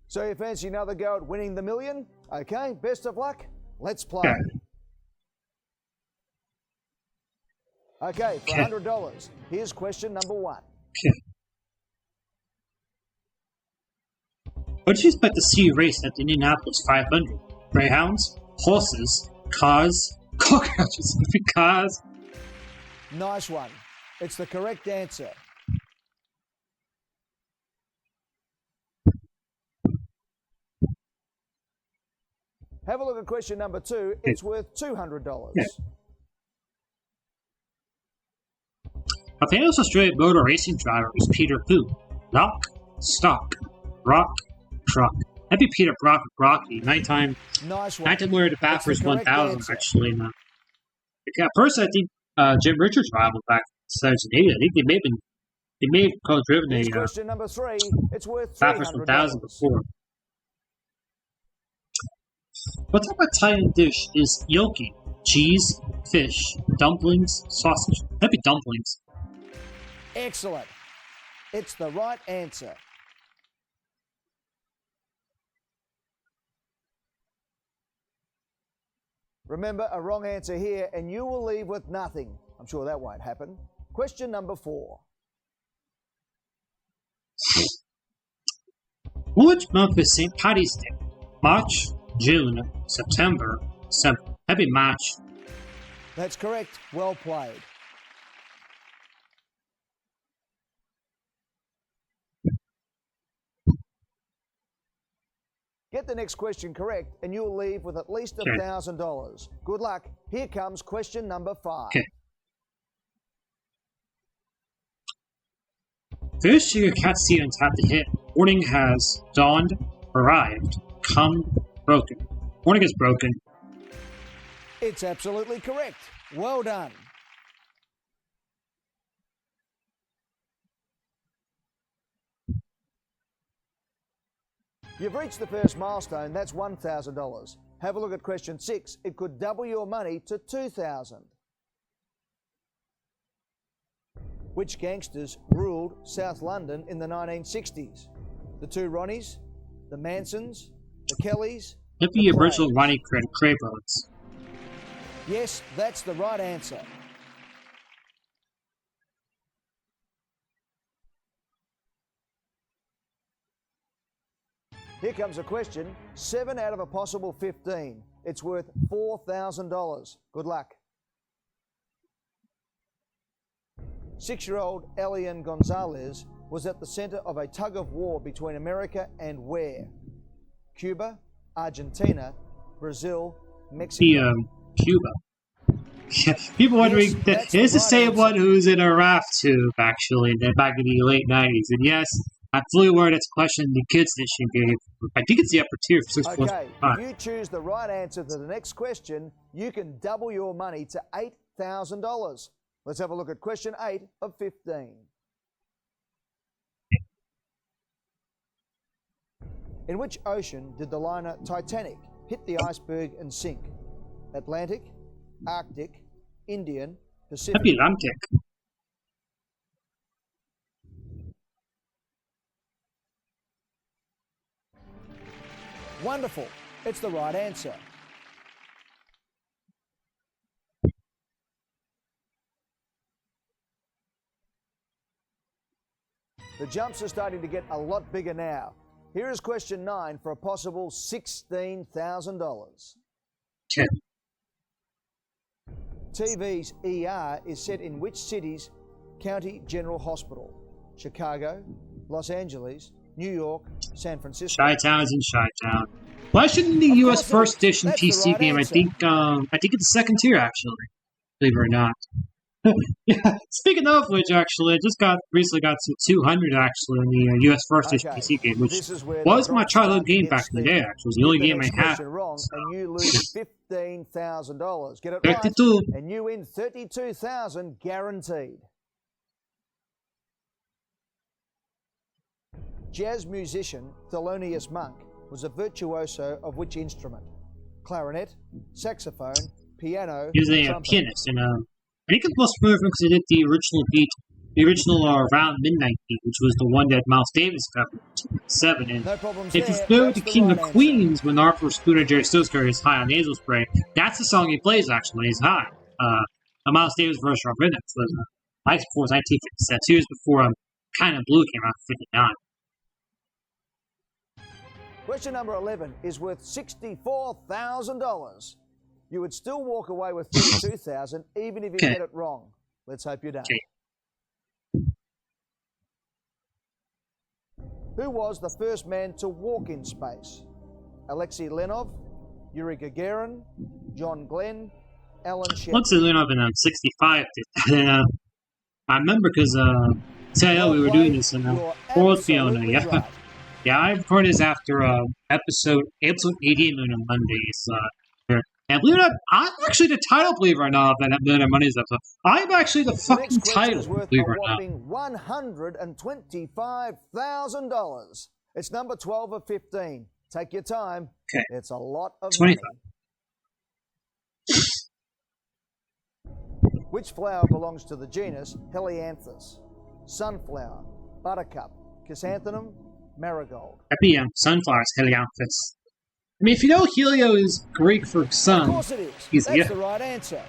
So you fancy another go at winning the million? Okay, best of luck. Let's play. Okay, for $100, here's question number 1. Okay. What did you expect to see race at the Indianapolis 500? Greyhounds, horses, cars, cockroaches, cars. Nice one. It's the correct answer. Have a look at question number 2. It's worth $200. Yeah. A famous Australian motor racing driver was Peter who? Lock, stock, rock, truck. That'd be Peter Brocky. Nighttime winner to bat for his 1,000, actually. First, I think Jim Richards' rival back in 2008. I think they may have co-driven a question number 3. It's worth bat for 1,000 before. What type of Italian dish is gnocchi? Cheese, fish, dumplings, sausage. That'd be dumplings. Excellent. It's the right answer. Remember, a wrong answer here and you will leave with nothing. I'm sure that won't happen. Question number 4. Which month is St. Paddy's Day? March, June, September, December. That'd be March. That's correct. Well played. Get the next question correct and you'll leave with at least $1,000. Good luck. Here comes question number 5. Okay. First year cat season tap to hit. Warning has dawned, arrived, come, broken. Warning is broken. It's absolutely correct. Well done. You've reached the first milestone. That's $1,000. Have a look at question 6. It could double your money to $2,000. Which gangsters ruled South London in the 1960s? The 2 Ronnies, the Mansons, the Kellys. That'd be the original Ronnie Craybones. Yes, that's the right answer. Here comes a question. 7 out of a possible 15. It's worth $4,000. Good luck. 6-year-old Elian Gonzalez was at the center of a tug-of-war between America and where? Cuba, Argentina, Brazil, Mexico. Cuba. People wondering, yes, it's the same one who's in a raft tube, actually, back in the late 90s. And yes, I'm fully aware that's a question the kids edition gave. I think it's the upper tier for 6 Okay, if you choose the right answer to the next question, you can double your money to $8,000. Let's have a look at question 8 of 15. In which ocean did the liner Titanic hit the iceberg and sink? Atlantic, Arctic, Indian, Pacific. That'd be Atlantic. Wonderful. It's the right answer. The jumps are starting to get a lot bigger now. Here is question 9 for a possible $16,000. Okay. TV's ER is set in which city's county general hospital? Chicago, Los Angeles, New York, San Francisco. Chi-Town is in Chi-Town. Why shouldn't the U.S. First Edition PC game? I think it's the second tier, actually. Believe it or not. Yeah. Speaking of which, actually, I just recently got to 200 actually in the U.S. First Edition PC game, which was my childhood game back in the day. Actually, it was the only game I had. Wrong, and you lose $15,000. Get it 32. Right, and you win $32,000 guaranteed. Jazz musician Thelonious Monk was a virtuoso of which instrument? Clarinet, saxophone, piano. He was a pianist, and I think it's most familiar because he did the original beat the original Around Midnight game, which was the one that Miles Davis covered in 2007. And no problems if you there. feel That's the the King right of answer. Queens when Arthur Spooner and Jerry Stills is high on nasal spray, that's the song he plays actually when he's high. A Miles Davis version of Midnight was life before 1957, 2 years before Kind of Blue came out in 59. Question number 11 is worth $64,000. You would still walk away with $32,000 even if you get it wrong. Let's hope you don't. Who was the first man to walk in space? Alexei Leonov, Yuri Gagarin, John Glenn, Alan Shepard. Once Leonov in 65, I remember because TIL we were doing this in World Fiona. Yeah, right. Yeah, I recorded this after episode 88 on Mondays. And believe it or not, I'm actually the title, believe it or not, of that Millionaire Mondays episode. I'm actually the fucking title, believe it or not. $125,000. It's number 12 of 15. Take your time. Okay. It's a lot of 25. money. Which flower belongs to the genus Helianthus? Sunflower, buttercup, chrysanthemum, marigold. That'd be sunflowers, Helianthus. I mean, if you know Helio is Greek for sun, of course it is. Easy, That's the right answer.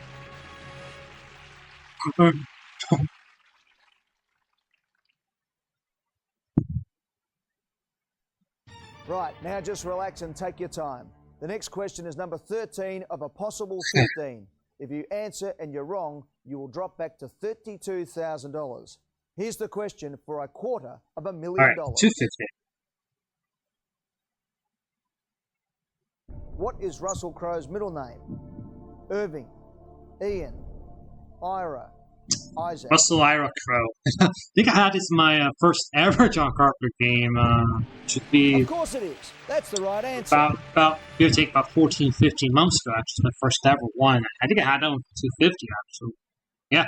Right, now just relax and take your time. The next question is number 13 of a possible 15. If you answer and you're wrong, you will drop back to $32,000. Here's the question for $250,000. All right, 250. What is Russell Crowe's middle name? Irving, Ian, Ira, Isaac. Russell Ira Crowe. I think I had this in my first ever John Carpenter game. Should be. Of course it is. That's the right answer. Give or take about 14, 15 months ago, actually, my first ever one. I think I had that one for 250, actually. Yeah.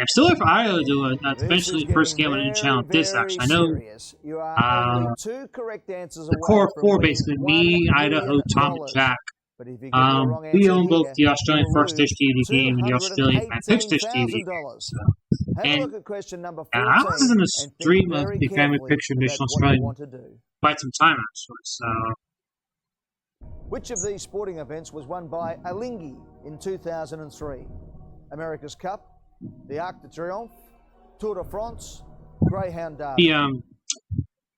I'm still waiting for Ira to do it. That's eventually the first game on the new channel. This, actually. I know. You are only two correct answers the core of four, basically. Me, Idaho, Tom, and Jack. But if you get the wrong answer we own both here, the Australian First Dish DVD game and the Australian Fixed Dish DVD game. So. Have a look at question number 14. I was in a stream of the Family Picture Edition Australian quite some time, actually. So. Which of these sporting events was won by Alinghi in 2003? America's Cup, the Arc de Triomphe, Tour de France, Greyhound Derby.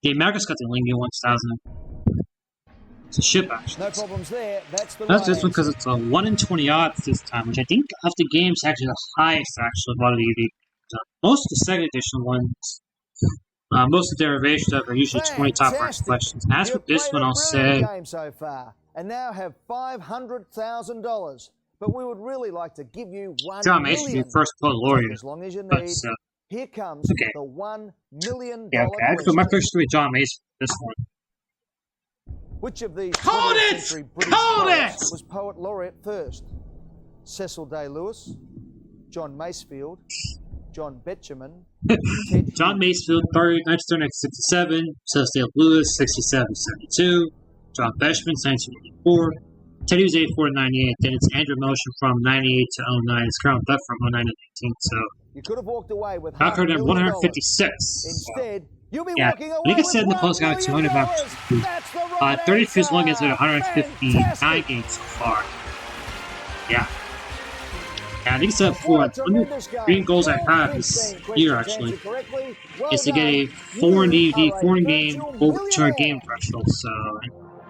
The America's Cup in Lingy 1000. It's a ship, actually. No problems there. That's the That's this one because it's a 1 in 20 odds this time, which I think of the games actually the highest actually of all the most of the second edition ones. Most of the derivations of are usually 20 top ranked questions. As for this one, I'll say. Game so far, and now have $500,000. But we would really like to give you $1 John million. Mason, first pro lawyer. As long as you need. Here comes the $1 million. Yeah, okay. I put my first three John Mason for this one. Which of these Hold 20th it! century British Hold poets it! was poet laureate first? Cecil Day Lewis, John Masefield, John Betjeman, Ted John Masefield, 1967, Cecil Day Lewis, 67-72, John Betjeman, 1984, Teddy was 84 to 98, then it's Andrew Motion from 98 to 09, it's Carol Duff from 09 to 19, so. You could have walked away with I heard $500,000. 156. Instead, you'll be Yeah, walking I away think I with said in the post got $1 200 million. bucks. That's the right 32 answer. long games with 159 Fantastic. games so far. Yeah. Yeah, I think it's up for one of the green goals I have this year actually is to get a foreign DVD, foreign game over 200 game threshold. So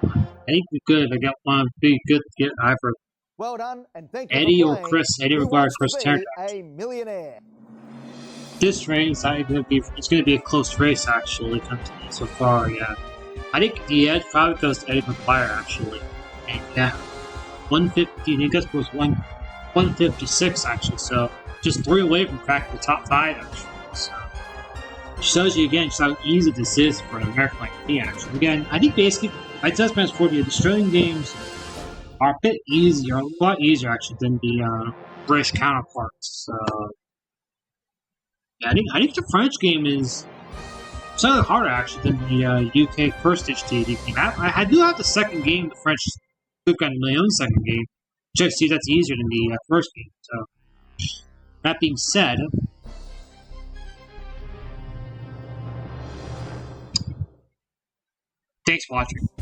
I think it'd be good if I get one. It'd be good to get either Well done, and thank you Eddie for or playing. Chris, Eddie Who McGuire, wants Chris to be Terry. a millionaire? This race, it's going to be a close race actually. So far, yeah. I think the edge probably goes to Eddie McGuire actually, and yeah, 150. I think this was 156 actually. So just 3 away from cracking the top 5 actually. So it shows you again just how easy this is for an American like me actually. Again, I think basically I just meant for the Australian games are a bit easier, a lot easier actually than the British counterparts. So. Yeah, I think the French game is slightly harder actually than the UK first Dish DVD game. I do have the second game, the French took on my own second game, which I see that's easier than the first game. So that being said, Thanks for watching.